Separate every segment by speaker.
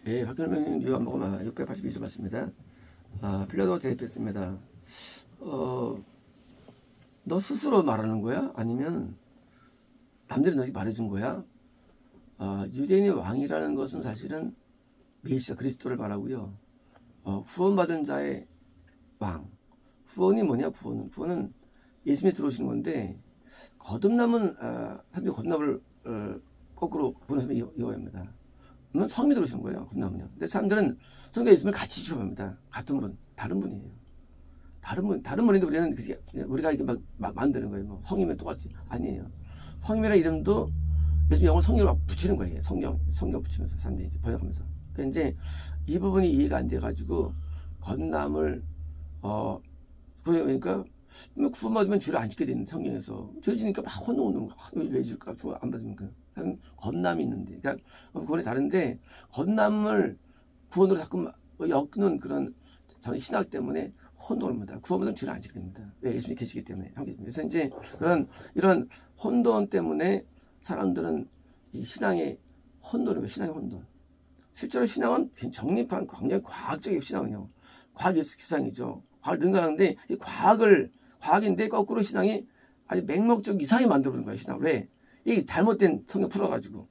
Speaker 1: 예, 박현명님 요한복음 682조 맞습니다. 빌라도가 대답했습니다. 너 스스로 말하는 거야? 아니면 남들이 너에게 말해준 거야? 유대인의 왕이라는 것은 사실은 메시아 그리스도를 말하고요. 구원받은 자의 왕. 구원이 뭐냐? 구원은 예수님이 들어오시는 건데, 거듭남은 사람들이 거듭남을 거꾸로 보는 사람이 이해합니다. 그러면 성령이 들어오시는 거예요. 거듭남은요. 근데 사람들은 성령과 예수님을 같이 취급합니다. 같은 분, 다른 분이에요. 다른 분인데 우리가 이렇게 막 만드는 거예요. 뭐 성이면 똑같지. 아니에요. 성임이라는 이름도 요즘 영어로 성령을 막 붙이는 거예요. 성령 붙이면서 사람들이 이제 번역하면서. 그러니까 이제 이 부분이 이해가 안 돼가지고 건남을 그러니까 구원받으면 죄를 안 짓게 되는 성경에서 죄 지니까 막 혼나오는 거. 왜 줄까? 구원 안 받으면 건남이 있는데, 그러니까 구원이 다른데 건남을 구원으로 자꾸 엮는 그런 신학 때문에 혼돈입니다. 구원받으면 죄를 안 짓게 됩니다. 왜? 예수님이 계시기 때문에. 그래서 이제 이런 혼돈 때문에 사람들은 이 신앙의 혼돈이에요. 신앙의 혼돈. 실제로 신앙은 정립한 굉장히 과학적인 신앙은요. 과학의 기상이죠. 과학을 능가하는데 이 과학인데 거꾸로 신앙이 아주 맹목적 이상하게 만들어버린 거예요. 신앙을. 왜? 이게 잘못된 성경 풀어가지고.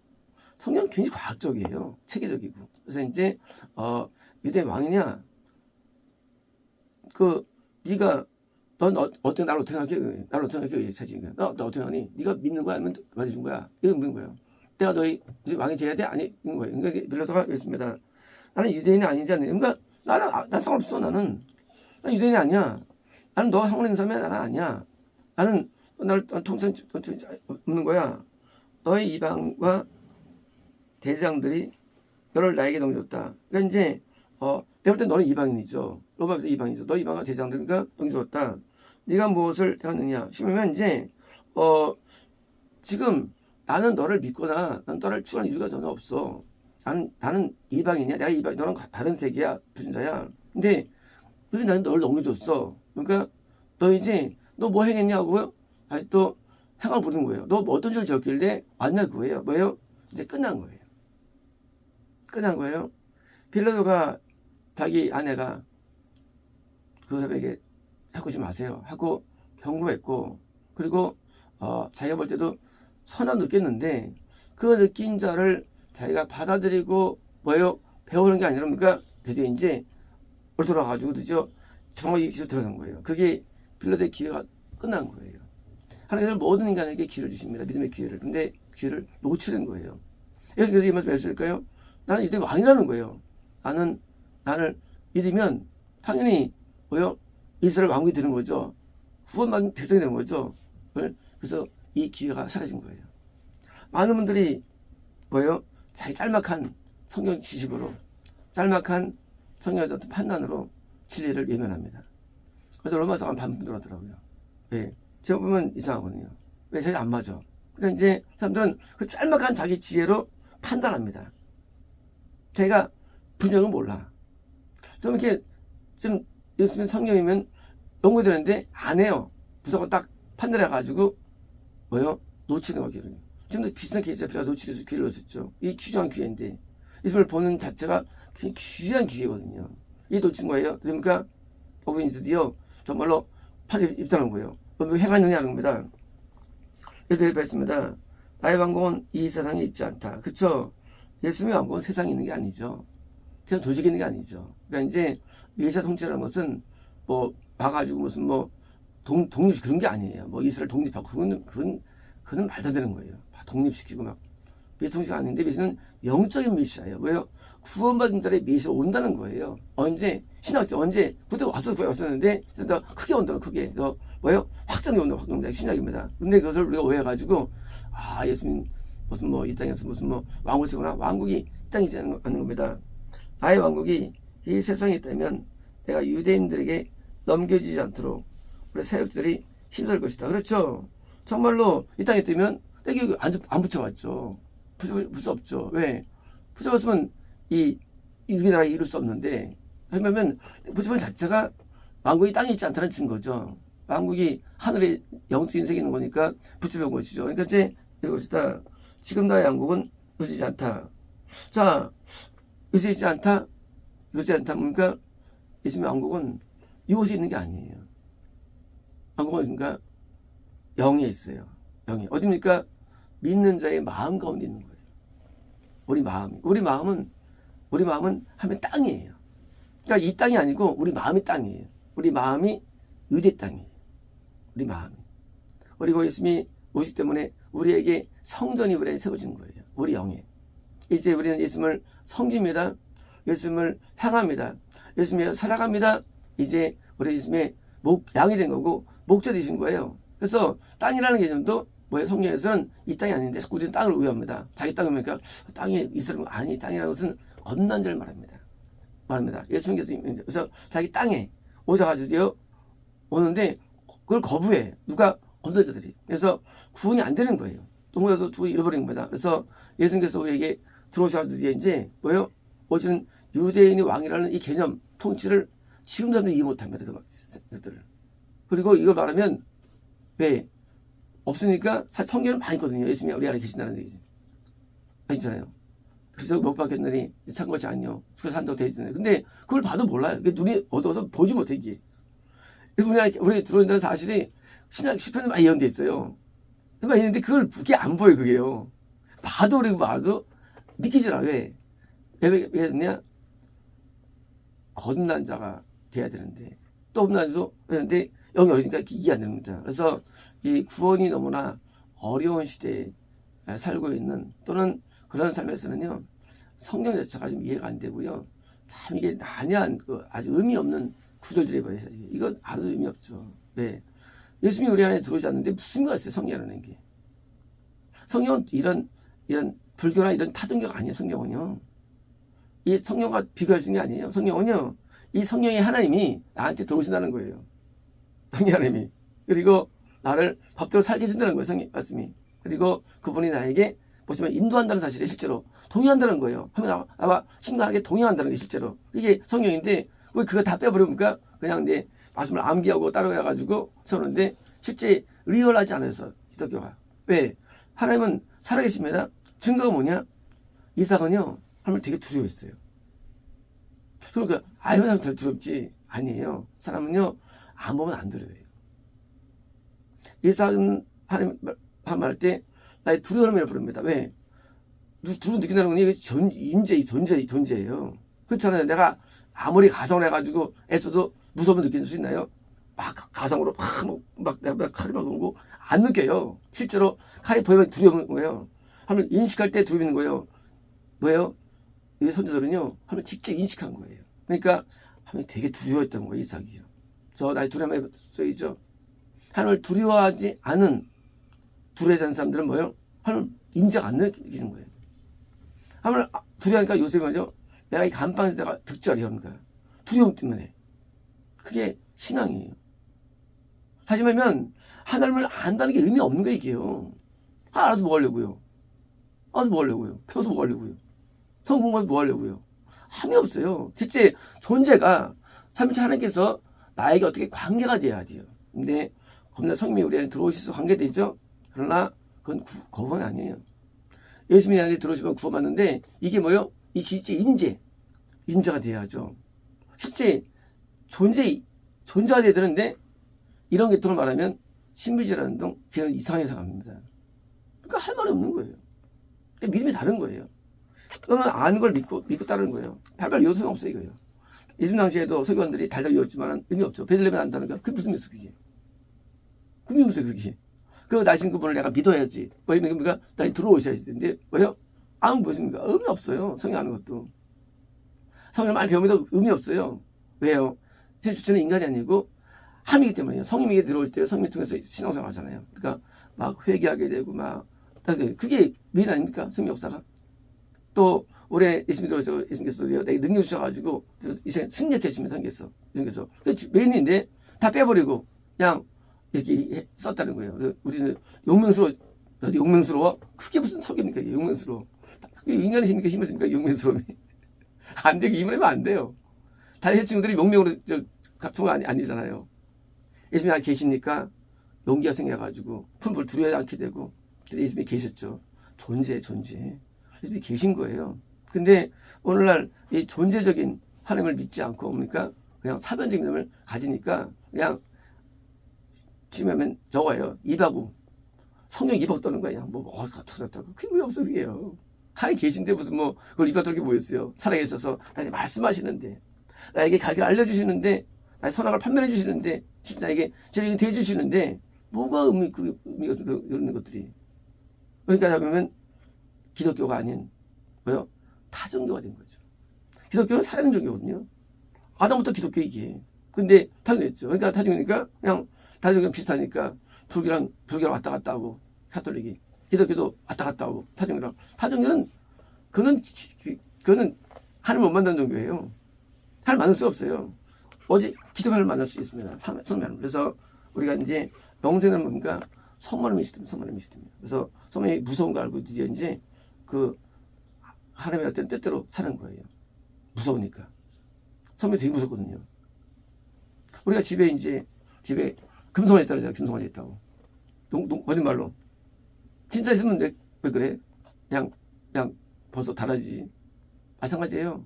Speaker 1: 성경은 굉장히 과학적이에요. 체계적이고. 그래서 이제 유대 왕이냐? 네가 넌 어떻게 나를 어떻게 생각해? 나를 어떻게 생각해? 사실 너 어떻게 하니? 네가 믿는 거야? 아니면 말해준 거야? 이거 묻는 거예요. 내가 너희 왕이 돼야 돼? 아니 있는 거예요. 그러니까 빌라도가 그랬습니다. 나는 유대인이 아니지 않니? 그러니까 난 상관없어. 난 유대인이 아니야. 나는 너가 상관 있는 사람이 나는 아니야. 나는 나를 통상 없는 거야. 너희 이방과 대장들이 너를 나에게 넘겨줬다. 그러니까 이제 내가 볼 때 너는 이방인이죠. 로마에서 이방이죠. 너 이방과 대장들과 넘겨줬다. 네가 무엇을 하느냐? 싶으면 이제 지금 나는 너를 믿거나 나는 너를 추구하는 이유가 전혀 없어. 나는 이방인이야. 내가 이방, 너는 다른 세계야. 불신자야. 근데 나는 너를 넘겨줬어. 그러니까 너 이제 너 뭐 행했냐고요? 다시 또 행을 부르는 거예요. 너 어떤 죄를 지었길래 왔냐 그거예요. 뭐예요? 이제 끝난 거예요. 끝난 거예요. 빌라도가 자기 아내가 그 사람에게 해코지 마세요 하고 경고했고, 그리고 자기가 볼 때도 선한 느꼈는데 그 느낀 자를 자기가 받아들이고 뭐예요? 배우는 게 아니라 그러니까 드디어 이제 돌아가가지고 드디어 정확히 기술 들어간 거예요. 그게 빌라도의 기회가 끝난 거예요. 하나님은 모든 인간에게 기회를 주십니다. 믿음의 기회를. 근데 기회를 놓치는 거예요. 그래서 이 말씀 왜 했을까요? 나는 이제 왕이라는 거예요. 나를 믿으면 당연히 뭐요? 이스라엘 왕국이 되는 거죠. 구원받은 백성이 되는 거죠. 그래서 이 기회가 사라진 거예요. 많은 분들이 뭐예요? 자기 짤막한 성경 지식으로, 짤막한 성경의 어떤 판단으로 진리를 외면합니다. 그래서 로마서가 반품 들어가더라고요. 왜? 제가 보면 이상하거든요. 왜? 자기 안 맞아. 그러니까 이제 사람들은 그 짤막한 자기 지혜로 판단합니다. 자기가 분명은 몰라. 좀 이렇게 좀 예수님 성경이면 연구되는데 안 해요. 무조건 딱 판단해가지고 뭐요? 놓치는 거기를. 지금도 비슷한 케이스가 필요가 놓치려서 기회를 놓쳤죠. 이 귀중한 기회인데 예수님을 보는 자체가 굉장히 귀한 기회거든요. 이 놓친 거예요. 그러니까 거기 드디어 정말로 판에 입단한 거예요. 너 행하느냐 하는 겁니다. 그래서 대답했습니다. 나의 왕국은 이 세상에 있지 않다. 그쵸? 예수님의 왕국은 세상에 있는 게 아니죠. 그냥 조직에 있는 게 아니죠. 그러니까 이제 메시아 통치라는 것은 뭐 와가지고 무슨 뭐 독립 그런 게 아니에요. 뭐 이스라엘 독립하고 그건 말도 안 되는 거예요. 독립시키고 막 메시아 통치가 아닌데 메시아는 영적인 메시아예요. 왜요? 구원받은 자의 메시아 온다는 거예요. 언제? 신학 때 언제? 그때 왔었는데 더 크게 온다는 크게. 뭐예요? 확장이 온다. 신학입니다. 근데 그것을 우리가 오해해가지고 예수님 무슨 뭐 이 땅에서 무슨 뭐 왕국을 세우나 왕국이 이 땅에 있지 않는 겁니다. 나의 왕국이 이 세상에 있다면 내가 유대인들에게 넘겨지지 않도록 우리 세력들이 힘쓸 것이다. 그렇죠? 정말로 이 땅에 있다면 내가 안 붙여봤죠. 붙일 수 없죠. 왜? 붙여봤으면 이 우리나라에 이룰 수 없는데, 왜냐면 붙여본 자체가 왕국이 땅에 있지 않다는 증거죠. 왕국이 하늘에 영적인 세계에 있는 거니까 붙여본 것이죠. 그러니까 이제 이것이다. 지금 나의 왕국은 놓치지 않다. 자, 요새 있지 않다? 이것이 않다. 뭡니까? 예수님의 왕국은 이곳에 있는 게 아니에요. 왕국은 그러니까 영에 있어요. 영에. 어디입니까? 믿는 자의 마음 가운데 있는 거예요. 우리 마음이. 우리 마음은 하면 땅이에요. 그러니까 이 땅이 아니고 우리 마음이 땅이에요. 우리 마음이 유대 땅이에요. 우리 마음이. 그리고 예수님이 오시기 때문에 우리에게 성전이 우리에게 세워진 거예요. 우리 영에. 이제 우리는 예수님을 섬깁니다. 예수님을 향합니다. 예수님을 살아갑니다. 이제 우리 예수님의 양이 된 거고 목자 되신 거예요. 그래서 땅이라는 개념도 뭐예요? 성경에서는 이 땅이 아닌데 자꾸 우리는 땅을 의외합니다. 자기 땅이 뭡니까? 땅에 있으면 아니, 땅이라는 것은 얻는 자를 말합니다. 예수님께서 그래서 자기 땅에 오셔가지고 오는데 그걸 거부해. 누가? 검도자들이. 그래서 구원이 안 되는 거예요. 동물도 구원이 잃어버린 겁니다. 그래서 예수님께서 우리에게 들어오셔가지고 이제 뭐예요? 오시는 유대인의 왕이라는 이 개념, 통치를 지금 사람들이 이해 못합니다. 그것들을. 그리고 이걸 말하면 왜? 없으니까 성경은 많이 있거든요. 예수님이 우리 안에 계신다는 얘기지. 아니잖아요. 그래서 못 받겠느니 산 것이 아니요. 그래서 산다고 되어 있잖아요. 근데 그걸 봐도 몰라요. 눈이 어두워서 보지 못해 이게. 우리 들어온다는 사실이 신약 시편에 많이 예언돼 있어요. 많이 있는데 그게 안 보여 그게요. 봐도 그리고 봐도 믿기질 않아. 왜 됐냐? 거듭난 자가 돼야 되는데 또 없는 자도 되는데 영이 어리니까 이해 안 됩니다. 그래서 이 구원이 너무나 어려운 시대에 살고 있는 또는 그런 삶에서는요 성경 자체가 좀 이해가 안 되고요 참 이게 난해한 아주 의미 없는 구절들이 보여요. 이건 알아도 의미 없죠. 왜? 예수님이 우리 안에 들어오지 않는데 무슨 거 있어요? 성경이라는 게. 성경은 이런 불교나 이런 타종교가 아니에요. 성경은요. 이 성경과 비교할 수 있는 게 아니에요. 성경은요. 이 성령의 하나님이 나한테 들어오신다는 거예요. 성령 하나님이. 그리고 나를 법대로 살게 해준다는 거예요. 성경 말씀이. 그리고 그분이 나에게 보시면 인도한다는 사실에 실제로 동의한다는 거예요. 하면 나와 신강하게 동의한다는 게 실제로. 이게 성경인데 그거 다 빼버리니까 그냥 내 말씀을 암기하고 따라가가지고 서는데 실제 리얼하지 않아서 기독교가. 왜? 하나님은 살아계십니다. 증거가 뭐냐? 이삭은요 하나님을 되게 두려워했어요. 그러니까 하나님 더 두렵지 아니에요. 사람은요 안 보면 안 두려워해요. 이삭은 하나님 할 때 나의 두려움을 부릅니다. 왜? 두려움 느낀다는 건 이게 존재예요. 그렇잖아요. 내가 아무리 가상을 해가지고 애써도 무서움을 느낄 수 있나요? 막 가상으로 막 칼이 막 오고 안 느껴요. 실제로 칼이 보이면 두려운 거예요. 하면 인식할 때 두려운 거예요. 뭐예요? 이 선조들은요, 하면 직접 인식한 거예요. 그러니까 하면 되게 두려워했던 거예요, 이삭이요. 저 나의 두려움에 써있죠. 하나님을 두려워하지 않은 두려워하는 사람들은 뭐예요? 하나님 임재가 안 느끼는 거예요. 하나님을 두려워하니까 요새 뭐죠? 내가 이 감방에서 내가 득절이 합니까? 두려움 때문에. 그게 신앙이에요. 하지만 하나님을 안다는 게 의미 없는 거예요, 이게요. 알아서 뭐 하려고요? 알아서 뭐 하려고요? 배워서 뭐 하려고요? 성공해서 뭐 하려고요? 함이 없어요. 실제 존재가 삼위일체 하나님께서 나에게 어떻게 관계가 돼야 돼요. 근데 겁나 성령이 우리 안에 들어오셔서 관계되죠? 그러나 그건 구원 아니에요. 예수님이 안에 들어오시면 구원받는데 이게 뭐예요? 이 실제 인재가 돼야죠. 실제 존재가 돼야 되는데 이런 계통을 말하면 신비주의라는 동 그냥 이상해서 갑니다. 그러니까 할 말이 없는 거예요. 그러니까 믿음이 다른 거예요. 너는 아는 걸 믿고 따르는 거예요. 발발 요소는 없어요, 이거예요. 예수님 당시에도 서기관들이 달달 외웠지만 의미 없죠. 베들레헴에 안다는 거. 그게 무슨 뜻이에요, 그게? 그게 무슨 그게? 그 나신 그분을 내가 믿어야지. 뭐입니까? 나이 들어오셔야지. 근데 뭐예요? 아무 무엇입니까? 의미 없어요. 성경 아는 것도. 성경을 많이 배우면 의미 없어요. 왜요? 주체는 인간이 아니고 함이기 때문에요. 성령에게 들어올 때 성령 통해서 신앙생활 하잖아요. 그러니까 막 회개하게 되고 막 그게 미인 아닙니까? 성령 역사가. 또 올해 예수님 들어오셔서 예수님께서 내게 능력 주셔가지고 이제 승리케 해주면 생겼어. 예수님께서 메인인데 다 빼버리고 그냥 이렇게 썼다는 거예요. 우리는 용맹스러워? 그게 무슨 속입니까? 용맹스러워. 인간의 힘이니까 힘을 씁니까? 용맹스러움이. 안 되게 힘을 하면 안 돼요. 다른 친구들이 용맹으로 같은 아니잖아요. 예수님이 안에 계시니까 용기가 생겨가지고 풀불 두려워하지 않게 되고 예수님이 계셨죠. 존재. 예수님이 계신 거예요. 근데 오늘날 이 존재적인 하나님을 믿지 않고 뭡니까? 그냥 사변적인 믿음을 가지니까 그냥 지금하면 저거예요. 입하고 성경 입하고 떠는 거야. 그게 왜 없어 그게요. 하나님 계신데 무슨 뭐 그걸 입하고 떠는 게 뭐였어요. 살아계셔서 나에게 말씀하시는데 나에게 갈 길을 알려주시는데 나의 선악을 판별해 주시는데 진짜 나에게 저에게 대해주시는데 뭐가 의미가 이런 것들이. 그러니까 보면 기독교가 아닌 뭐요? 타종교가 된 거죠. 기독교는 살아있는 종교거든요. 아담부터 기독교 이게. 근데 타종했죠. 그러니까 타종이니까 그냥 타종이랑 비슷하니까 불교랑 왔다 갔다 하고 카톨릭이 기독교도 왔다 갔다 하고 타종교는 그는 하나님 못 만나는 종교예요. 하나님 만날 수 없어요. 오직 기독교를 만날 수 있습니다. 그래서 우리가 이제 영생은 뭡니까? 성만의 시스템입니다. 그래서 성만이 무서운 거 알고 드디어 이제 그 하나님의 어떤 뜻대로 사는 거예요. 무서우니까. 성만이 되게 무섭거든요. 우리가 집에 금송아지 있다고 금송아지 있다고. 거짓말로. 진짜 있으면 왜 그래? 그냥 벌써 달아지지. 마찬가지예요.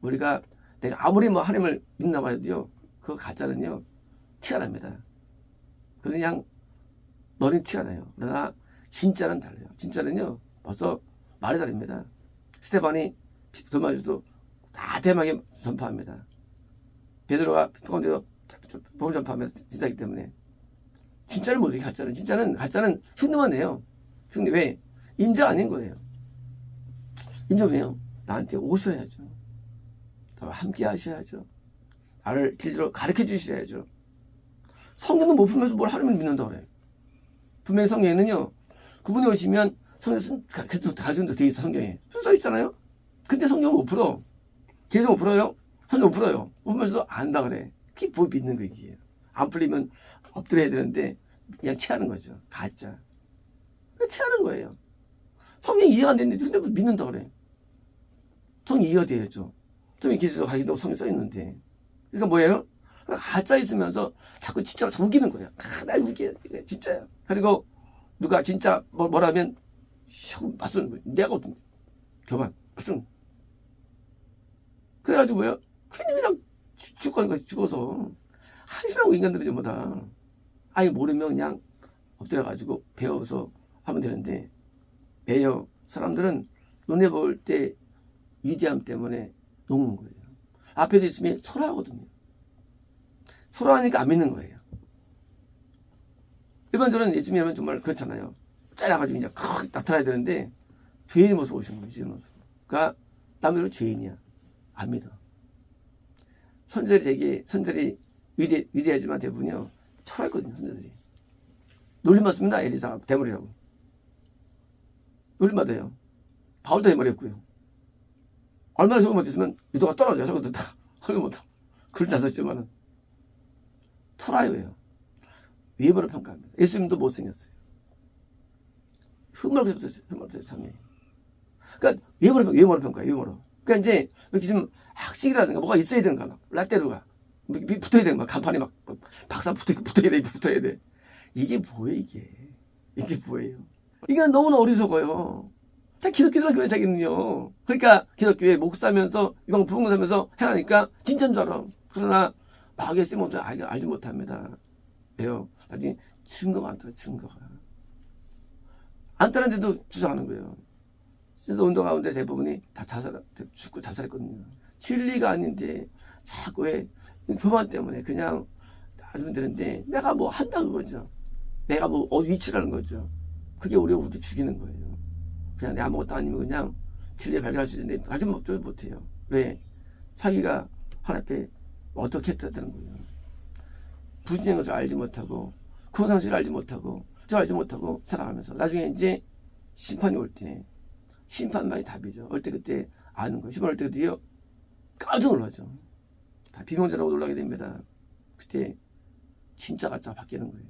Speaker 1: 우리가 내가 아무리 뭐 하나님을 믿나봐 해도요. 그거 가짜는요. 티가 납니다. 그냥 너는 티가 나요. 그러나 진짜는 달라요. 진짜는요. 벌써 말이 다릅니다. 스테반이 도마주도 나대하게 전파합니다. 베드로가 가운데도 복음 전파합니다. 진짜이기 때문에. 진짜를 모르게 가짜는 흉내만 내요. 흉내 왜? 임자 아닌 거예요. 임자 왜요? 나한테 오셔야죠. 저와 함께 하셔야죠. 나를 길대로 가르쳐 주셔야죠. 성경도 못 풀면서 뭘 하나님을 믿는다고 그래요. 분명히 성경에는요. 그분이 오시면 성경 가슴도 돼 있어 성경에. 순서 있잖아요. 근데 성경을 못 풀어. 계속 못 풀어요. 성경 못 풀어요. 보면서 안다 그래. 그게 뭐 믿는 거예요. 안 풀리면 엎드려야 되는데 그냥 취하는 거죠. 가짜. 취하는 거예요. 성경이 이해가 안 되는데 근데 믿는다 그래. 성경이 이해가 돼야죠. 성경이 계속 가르친다고 성경에 써 있는데. 그러니까 뭐예요? 가짜 있으면서 자꾸 진짜로 우기는 거예요. 나 우기야. 진짜야. 그리고 누가 진짜 뭐라면 맞서는 거예요. 내가 어떤 교만 맞서는. 그래가지고 뭐예요? 그냥 죽고 거지 죽어서 한심하고 인간들이 전부 다 아예 모르면 그냥 엎드려가지고 배워서 하면 되는데 매여 사람들은 눈에 볼 때 위대함 때문에 녹는 거예요. 앞에도 있으면 소라하거든요. 소라하니까 안 믿는 거예요. 일반적으로는 예수님이면 정말 그렇잖아요. 잘라가지고 이제 크게 나타나야 되는데 죄인의 모습 오시는 거예요. 죄인의 모습. 그러니까 남들은 죄인이야. 안 믿어. 선들이 위대하지만 대부분요 철학거든요. 선들이 놀림받습니다. 엘리사가 대머리라고 놀림받아요. 바울도 대머리였고요. 얼마나 적응 못했으면 유도가 떨어져요. 저것도 다 설교 못하고 글 다 썼지만은 토라이예요. 외모를 평가합니다. 예수님도 못생겼어요. 흠없어요. 상당히. 그러니까 외모를 평가해요. 외모로. 그러니까 이제 이렇게 좀 학식이라든가 뭐가 있어야 되는가 막 라떼루가 붙어야 되는 막 간판에 막 박사 붙어야 돼. 이게 뭐예요 이게 뭐예요? 이게 너무나 어리석어요. 다 기독교들 교회 자기는요. 그러니까 기독교에 목사면서 이방 부흥사면서 행하니까 진짜인 줄 알아. 그러나 마귀에 쓰면 알지 못합니다. 왜요? 나중에 증거가 안 떠요. 증거가 안 따는데도 주장하는 거예요. 그래서 운동 가운데 대부분이 다 죽고 자살했거든요. 진리가 아닌데 자꾸 왜 교만 때문에 그냥 하면 되는데 내가 뭐 한다 그거죠. 내가 뭐 위치라는 거죠. 그게 우리를 죽이는 거예요. 그냥 내 아무것도 아니면 그냥 진리를 발견할 수 있는데 발견 못해요. 왜? 자기가 하나님께 어떻게 했다는 거예요. 부진한 것을 알지 못하고 그런 상실을 알지 못하고 저 알지 못하고 살아가면서 나중에 이제 심판이 올 때 심판만이 답이죠. 올 때 그때 아는 거예요. 심판 올 때 그때요 깜짝 놀라죠. 다 비명자라고 놀라게 됩니다. 그때 진짜 가짜가 바뀌는 거예요.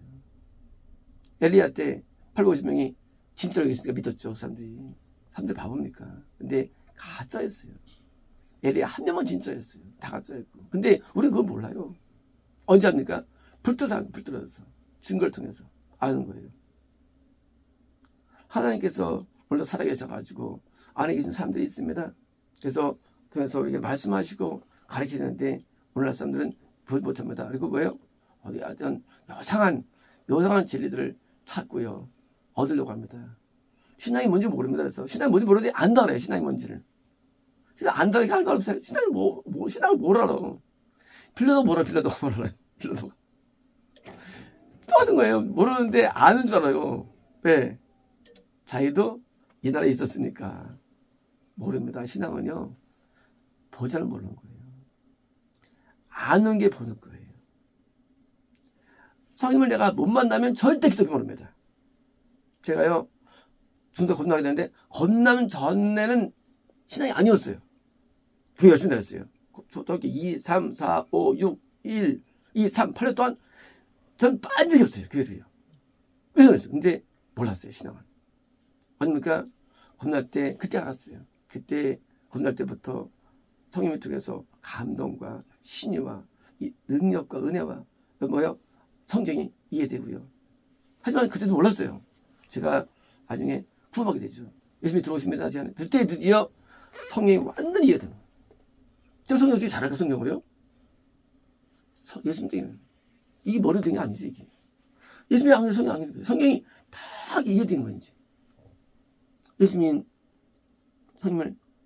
Speaker 1: 엘리야 때 850명이 진짜로 있으니까 믿었죠. 사람들 바보입니까? 근데 가짜였어요. 엘리야 한 명만 진짜였어요. 다 가짜였고. 근데 우리는 그걸 몰라요. 언제 합니까? 불들어서 증거를 통해서 아는 거예요. 하나님께서 물론 살아계셔가지고 안에 계신 사람들이 있습니다. 그래서 이렇게 말씀하시고 가르치는데 오늘날 사람들은 보지 못합니다. 그리고 뭐예요? 어디 어떤 요상한 진리들을 찾고요. 얻으려고 합니다. 신앙이 뭔지 모릅니다. 그래서 신앙이 뭔지 모르는데 안다 그래요. 신앙이 뭔지를. 신앙 안다니까 할 말 없어요. 신앙을 뭘 알아. 빌려도 몰라요. 빌려도가. 똑같은 거예요. 모르는데 아는 줄 알아요. 왜? 자기도 이 나라에 있었으니까. 모릅니다. 신앙은요. 보자를 모르는 거예요. 아는 게 보는 거예요. 성님을 내가 못 만나면 절대 기독교 모릅니다. 제가요. 중도 겁나게 되는데 겁남 전에는 신앙이 아니었어요. 그게 열심히 다녔어요. 초등학교 2, 3, 4, 5, 6, 1, 2, 3, 8년 동안 전 빠진 적이 없어요. 교회를요. 왜 그랬어요? 근데 몰랐어요. 신앙을. 아닙니까? 겁날 때 그때 알았어요. 그때 겁날 때부터 성령을 통해서 감동과 신유와 이 능력과 은혜와 뭐요? 성경이 이해되고요. 하지만 그때도 몰랐어요. 제가 나중에 구원하게 되죠. 예수님이 들어오십니다. 그때 드디어 성경이 완전히 이해됩니다. 제가 성경 어떻게 잘할까 성경을요? 예수님 때문에. 이게 머리 든 게 아니지 이게. 예수님이 아니에요. 성경이 아니에요. 성경이 다 이해된 거예요. 이제. 예수님이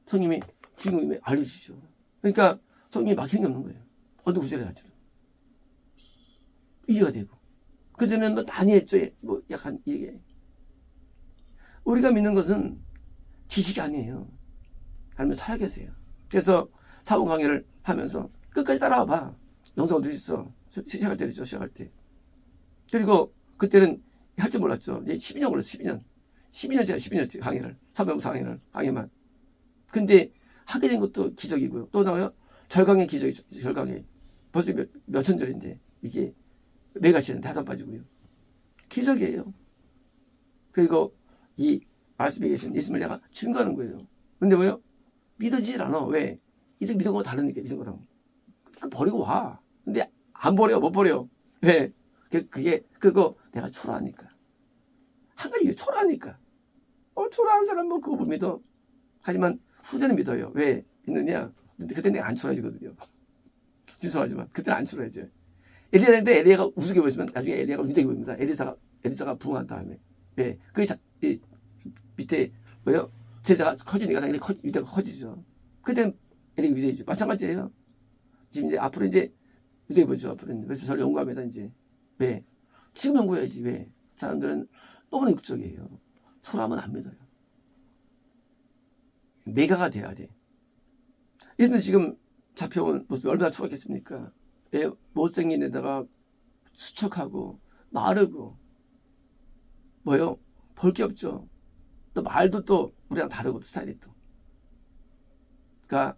Speaker 1: 성님이 주인공이 알려주시죠. 그러니까 성경이 막히는 게 없는 거예요. 어느 구절에 할지 이해가 되고. 그전에는 뭐 많이 했죠. 뭐 약간 이게. 우리가 믿는 것은 지식이 아니에요. 하나님 살아계세요. 그래서 사본 강의를 하면서 끝까지 따라와봐. 영상 어디 있어. 시작할 때죠. 시작할 때. 그리고 그때는 할 줄 몰랐죠. 이제 12년 걸렸어. 12년째 강의를. 사배우사 강의만. 근데 하게 된 것도 기적이고요. 또 나와요. 절강의 기적이죠. 절강의. 벌써 몇천 절인데 이게 매가치는데 하나 빠지고요. 기적이에요. 그리고 이 말씀에 계신 예수님을 내가 증거하는 거예요. 근데 뭐요? 믿어지질 않아. 왜? 이제 믿은 거랑 다르니까 믿은 거랑. 그냥 버리고 와. 근데 안 버려. 못 버려. 왜? 그거 내가 초라하니까. 한 가지 초라하니까. 초라한 사람 뭐 그거 못 믿어. 하지만 후대는 믿어요. 왜 믿느냐? 근데 그때 내가 안 초라해지거든요. 죄송하지만 그때는 안 초라해져요. 엘리야인데 엘리야가 우스게 보시면 나중에 엘리야가 위대하게 보입니다. 엘리사가 부흥한 다음에. 왜? 이 밑에 뭐요? 제자가 커지니까 당연히 위대가 커지죠. 그때는 엘리야가 위대해지죠. 마찬가지예요. 지금 이제 앞으로 이제 위대해 보죠. 앞으로는. 그래서 저를 연구합니다. 이제. 왜? 지금 연구해야지. 왜? 사람들은 너무 육적이에요. 초라하면 안 믿어요. 메가가 돼야 돼. 예수님 지금 잡혀온 모습이 얼마나 초라했겠습니까? 못생긴 데다가 수척하고 마르고 뭐요? 볼 게 없죠. 또 말도 또 우리랑 다르고 스타일이 또. 그러니까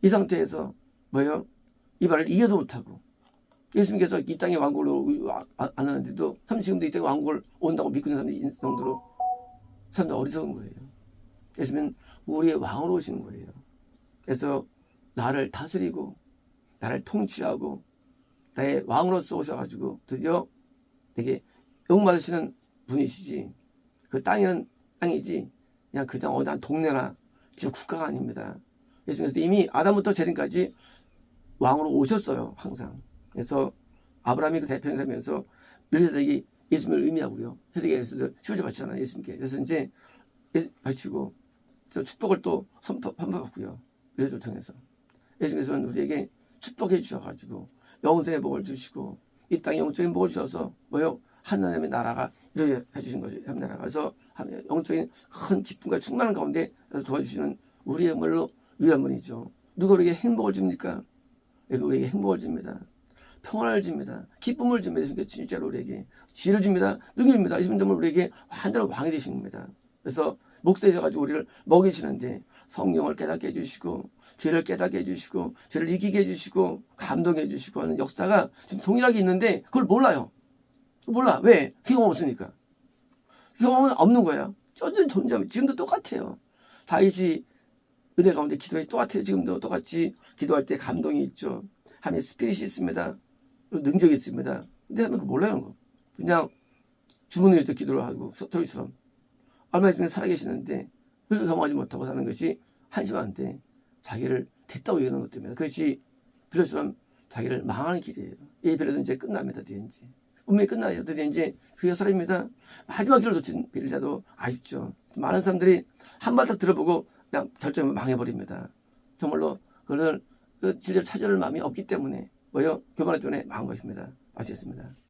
Speaker 1: 이 상태에서 뭐요? 이 말을 이해도 못하고 예수님께서 이 땅에 왕국을 안 하는데도 지금도 이 땅에 왕국을 온다고 믿고 있는 사람들이 정도로 사람들 어리석은 거예요. 예수님은 우리의 왕으로 오신 거예요. 그래서 나를 다스리고 나를 통치하고 나의 왕으로서 오셔가지고 드디어 되게 영받으시는 분이시지. 그 땅은 땅이지 그냥 그냥 어디 한 동네나 지금 국가가 아닙니다. 예수님께서 이미 아담부터 재림까지 왕으로 오셨어요. 항상. 그래서 아브라함이 그 대표행사면서 멜기세덱이 예수님을 의미하고요. 세대에서 시월제 바치잖아요. 예수님께. 그래서 이제 바치고 축복을 또 선포받고요. 멜기세덱을 통해서. 예수님께서는 우리에게 축복해 주셔가지고 영생의 복을 주시고 이 땅에 영적인 복을 주셔서 뭐요? 하나님의 나라가 이루어져 주신 거죠. 하나님의 나라가. 그래서 영적인 큰 기쁨과 충만한 가운데 도와주시는 우리야말로 위대한 분이죠. 누가 우리에게 행복을 줍니까? 우리에게 행복을 줍니다. 평안을 줍니다. 기쁨을 줍니다. 예수님께 진짜로 우리에게 지혜를 줍니다. 능력을 줍니다. 예수님 정말 우리에게 완전한 왕이 되신 겁니다. 그래서 목사되셔가지고 우리를 먹이시는데 성령을 깨닫게 해주시고 죄를 깨닫게 해주시고 죄를 이기게 해주시고 감동해 주시고 하는 역사가 지금 동일하게 있는데 그걸 몰라요. 몰라. 왜? 경험 없으니까. 경험은 없는 거야. 존재하면 지금도 똑같아요. 다윗이 은혜 가운데 기도해 똑같아요. 지금도 똑같이 기도할 때 감동이 있죠. 하나님의 스피릿이 있습니다. 능력이 있습니다. 근데 하면 몰라요. 그냥 주문을 위해서 기도를 하고 서투리처럼 얼마 전에 살아계시는데 그래서 경험하지 못하고 사는 것이 한심한데 자기를 됐다고 얘기하는 것 때문에 그것이 빌려처럼 자기를 망하는 길이에요. 이 빌려도 이제 끝납니다. 어디든지 운명이 끝나요. 어디든지 그게 사람입니다. 마지막 길을 놓친 빌려도 아쉽죠. 많은 사람들이 한 번 딱 들어보고 그냥 결정을 망해버립니다. 정말로 그걸 진리를 찾을 마음이 없기 때문에 뭐요? 교만할 때문에 망한 것입니다. 아시겠습니다.